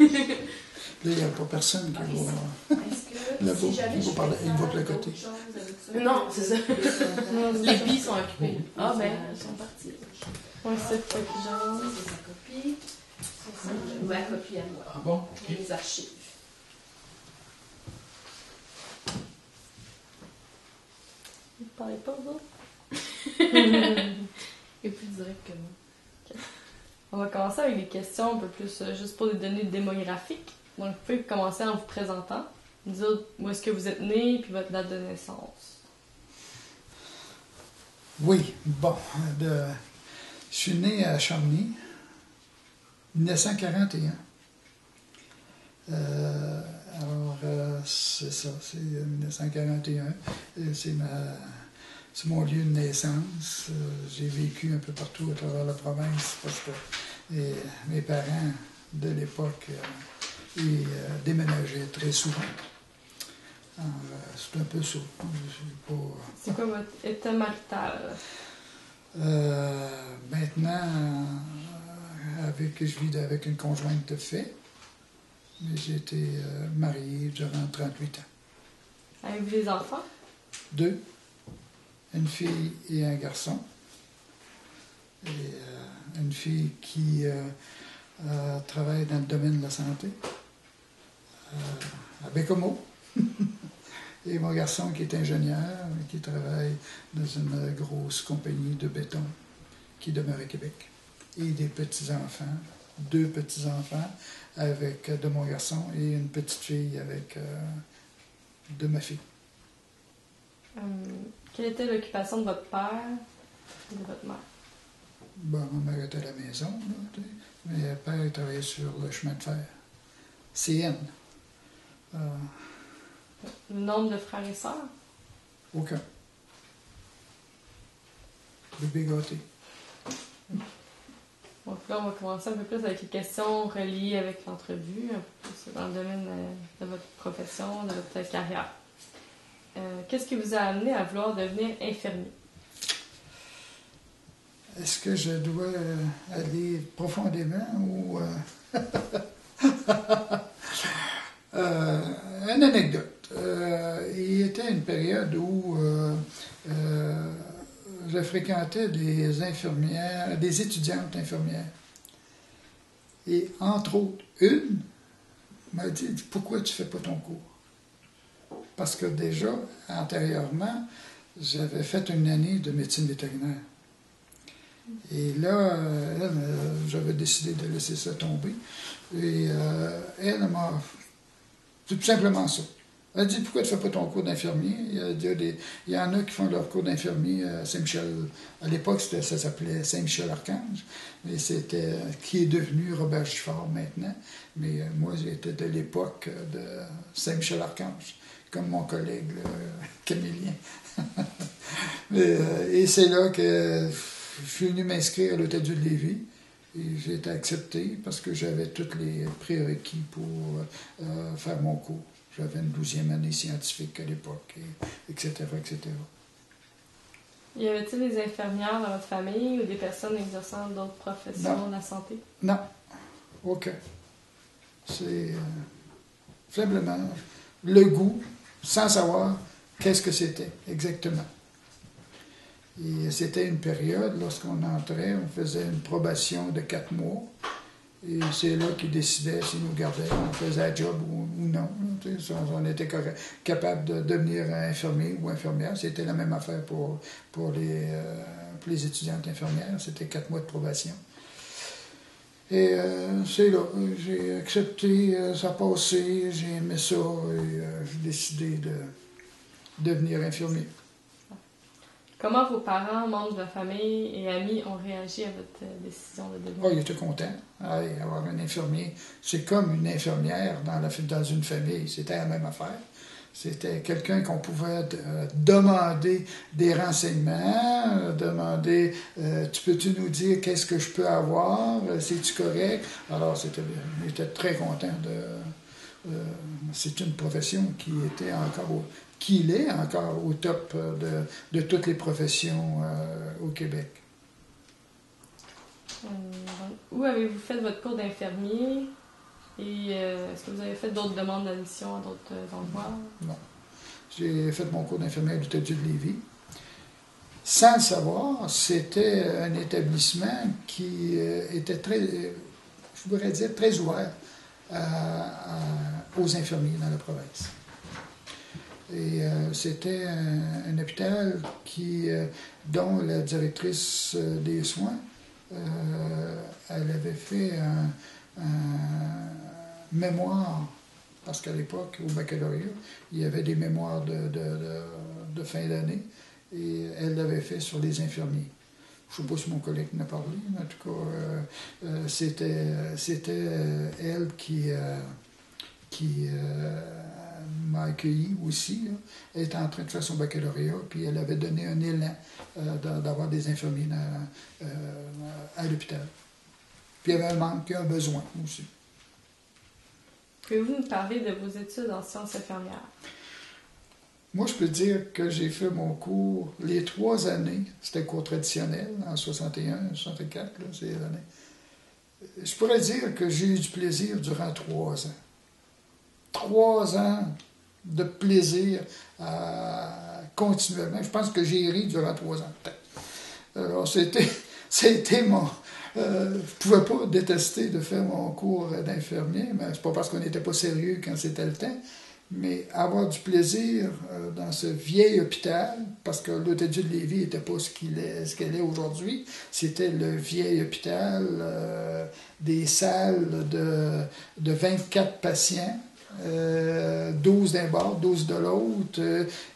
Là, il n'y a pas personne qui va... Là-bas, il va parler, il va de le côté. Non, c'est ça. Les billes sont occupées. Ah, ben, ils sont partis. Oui, c'est ça qui genre. C'est sa copie. C'est ma copie à moi. Ah bon? Okay. Les archives. Vous ne parlez pas, vous? Et plus direct que moi. Okay. On va commencer avec des questions un peu plus juste pour des données démographiques. Donc, vous pouvez commencer en vous présentant. Dire où est-ce que vous êtes né puis votre date de naissance. Oui, bon. Je suis né à Chamonix, 1941. C'est ça, c'est 1941. C'est mon lieu de naissance. J'ai vécu un peu partout à travers la province parce que mes parents de l'époque déménageaient très souvent. C'est un peu ça. C'est quoi votre état marital? Maintenant, je vis avec une conjointe de fait. Mais j'ai été marié durant 38 ans. Avez-vous des enfants? 2, une fille et un garçon. Et une fille qui travaille dans le domaine de la santé, à Bécomo. Et mon garçon qui est ingénieur, qui travaille dans une grosse compagnie de béton qui demeure à Québec. Et des petits-enfants, 2 petits-enfants de mon garçon et une petite fille de ma fille. Quelle était l'occupation de votre père et de votre mère? Bon, ma mère était à la maison, là, mais mon père travaillait sur le chemin de fer. CN. Le nombre de frères et sœurs? Aucun. Bébé gâté. Donc là, on va commencer un peu plus avec les questions reliées avec l'entrevue, un peu plus dans le domaine de votre profession, de votre carrière. Qu'est-ce qui vous a amené à vouloir devenir infirmier? Est-ce que je dois aller profondément ou... une anecdote. Il était une période où je fréquentais des infirmières, des étudiantes infirmières. Et entre autres, une m'a dit « Pourquoi tu ne fais pas ton cours? » Parce que déjà, antérieurement, j'avais fait une année de médecine vétérinaire. Et là, j'avais décidé de laisser ça tomber. Et elle m'a... C'est tout simplement ça. Elle a dit, pourquoi tu ne fais pas ton cours d'infirmier? Il y en a qui font leur cours d'infirmier à Saint-Michel. À l'époque, ça s'appelait Saint-Michel-Archange, mais c'était qui est devenu Robert Gifford maintenant. Mais moi, j'étais de l'époque de Saint-Michel-Archange, comme mon collègue Camillien. Et c'est là que je suis venu m'inscrire à l'Hôtel-Dieu de Lévis. Et j'ai été accepté parce que j'avais tous les prérequis pour faire mon cours. J'avais une 12e année scientifique à l'époque, etc., etc. Y avait-il des infirmières dans votre famille ou des personnes exerçant d'autres professions de la santé? Non, aucun. C'est simplement le goût, sans savoir qu'est-ce que c'était exactement. Et c'était une période, lorsqu'on entrait, on faisait une probation de 4 mois. Et c'est là qu'ils décidaient si nous gardaient, on faisait un job ou non. Si on était capable de devenir infirmier ou infirmière. C'était la même affaire pour les étudiantes infirmières. C'était 4 mois de probation. Et c'est là, j'ai accepté, ça a passé, j'ai aimé ça et j'ai décidé de devenir infirmier. Comment vos parents, membres de la famille et amis ont réagi à votre décision de devenir? Oh, ils étaient contents. Avoir un infirmier, c'est comme une infirmière dans une famille. C'était la même affaire. C'était quelqu'un qu'on pouvait demander des renseignements, demander tu peux-tu nous dire qu'est-ce que je peux avoir, c'est-tu correct? Alors, ils étaient très contents c'est une profession qui était encore qu'il est encore au top de toutes les professions au Québec. Où avez-vous fait votre cours d'infirmier? Et est-ce que vous avez fait d'autres demandes d'admission à d'autres endroits? Non. J'ai fait mon cours d'infirmière à l'Hôtel de Lévis. Sans le savoir, c'était un établissement qui était très, je voudrais dire, très ouvert aux infirmiers dans la province. Et c'était un hôpital dont la directrice des soins, elle avait fait un mémoire, parce qu'à l'époque, au baccalauréat, il y avait des mémoires de fin d'année, et elle l'avait fait sur les infirmiers. Je ne sais pas si mon collègue en a parlé, mais en tout cas, c'était elle qui m'a accueilli aussi. Là. Elle était en train de faire son baccalauréat, puis elle avait donné un élan d'avoir des infirmiers à l'hôpital. Puis il y avait un manque, un besoin aussi. Pouvez-vous nous parler de vos études en sciences infirmières? Moi, je peux dire que j'ai fait mon cours les 3 années. C'était cours traditionnel, en 61, 64, là, c'est les années. Je pourrais dire que j'ai eu du plaisir durant 3 ans. 3 ans de plaisir continuellement. Je pense que j'ai ri durant 3 ans, peut-être. Alors, c'était mon... je ne pouvais pas détester de faire mon cours d'infirmier, mais c'est pas parce qu'on n'était pas sérieux quand c'était le temps, mais avoir du plaisir dans ce vieil hôpital, parce que l'Hôtel de Lévis n'était pas ce qu'elle est aujourd'hui, c'était le vieil hôpital, des salles de 24 patients, 12 d'un bord, 12 de l'autre,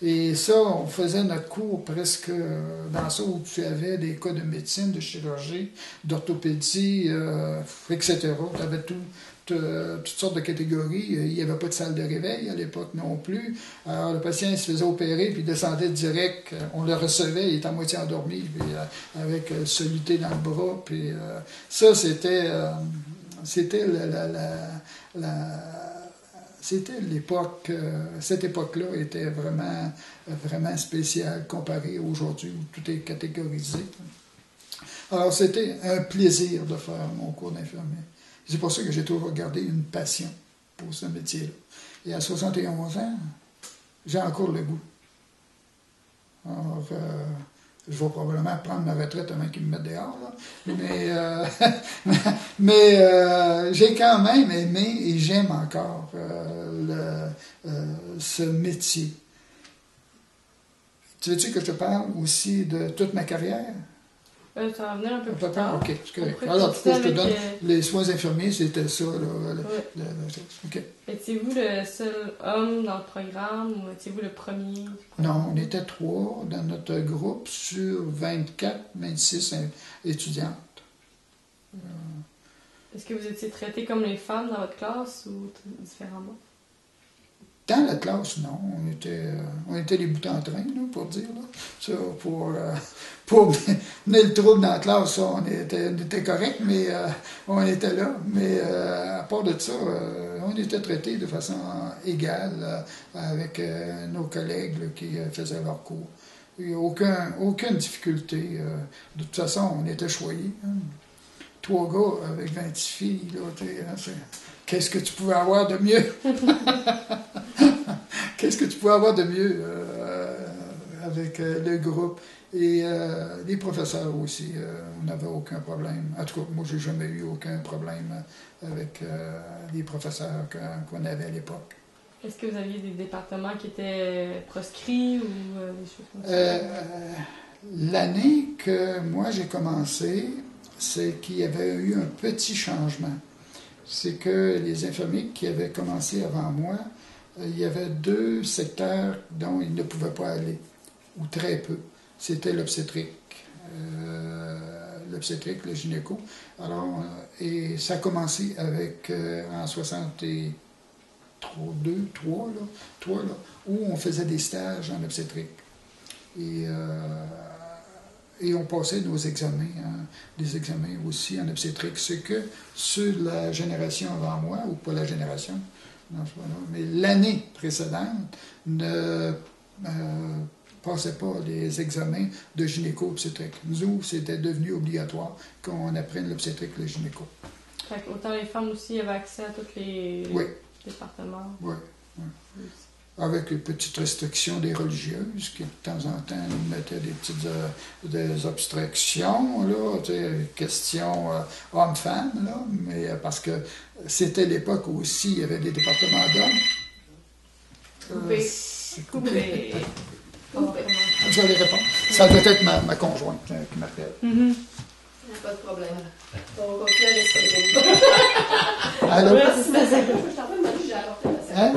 et ça, on faisait notre cours presque dans ça où tu avais des cas de médecine, de chirurgie, d'orthopédie, etc. Tu avais toutes sortes de catégories. Il n'y avait pas de salle de réveil à l'époque non plus. Alors, le patient il se faisait opérer, puis il descendait direct. On le recevait, il était à moitié endormi, puis avec soluté dans le bras. Puis ça, c'était c'était l'époque, cette époque-là était vraiment, vraiment spéciale comparée à aujourd'hui où tout est catégorisé. Alors, c'était un plaisir de faire mon cours d'infirmier. C'est pour ça que j'ai toujours gardé une passion pour ce métier-là. Et à 71 ans, j'ai encore le goût. Alors, je vais probablement prendre ma retraite avant qu'ils me mettent dehors, là. Mais j'ai quand même aimé et j'aime encore ce métier. Tu veux-tu que je te parle aussi de toute ma carrière? Ça va venir un peu plus tard. OK, c'est correct. Alors, pourquoi je te donne les soins infirmiers, c'était ça. Là, OK. Étiez-vous le seul homme dans le programme ou étiez-vous le premier? Non, on était 3 dans notre groupe sur 24, 26 étudiantes. Est-ce que vous étiez traité comme les femmes dans votre classe ou différemment? Dans la classe, non. On était les boutons en train, là, pour dire. Là. Ça, pour mener le trouble dans la classe, ça, on était correct, mais on était là. Mais à part de ça, on était traités de façon égale avec nos collègues là, qui faisaient leur cours. Il n'y a aucune difficulté. De toute façon, on était choyés. Hein. 3 gars avec 26 filles, là, qu'est-ce que tu pouvais avoir de mieux? Qu'est-ce que tu pouvais avoir de mieux avec le groupe? Et les professeurs aussi, on n'avait aucun problème. En tout cas, moi, j'ai jamais eu aucun problème avec les professeurs qu'on avait à l'époque. Est-ce que vous aviez des départements qui étaient proscrits ou des choses comme ça? L'année que moi j'ai commencé, c'est qu'il y avait eu un petit changement. C'est que les infirmiers qui avaient commencé avant moi, il y avait 2 secteurs dont ils ne pouvaient pas aller, ou très peu. C'était l'obstétrique, le gynéco. Alors, et ça a commencé avec, en 63, où on faisait des stages en obstétrique. Et on passait nos examens, des examens aussi en obstétrique. Ce que ceux de la génération avant moi, ou pas la génération, non, mais l'année précédente, ne passaient pas les examens de gynéco-obstétrique. Nous, c'était devenu obligatoire qu'on apprenne l'obstétrique et le gynéco. Fait autant les femmes aussi avaient accès à tous les départements. Oui. Avec les petites restrictions des religieuses qui, de temps en temps, nous mettaient des petites des obstructions, là, tu sais, question homme-femme, là, mais parce que c'était l'époque où aussi il y avait des départements d'hommes. Coupé. Vous allez répondre. Ça doit être ma conjointe qui m'appelle. Pas de problème. On va continuer à respirer. Allô? Ouais, c'est ça. Je t'en prie, Marie, j'ai apporté la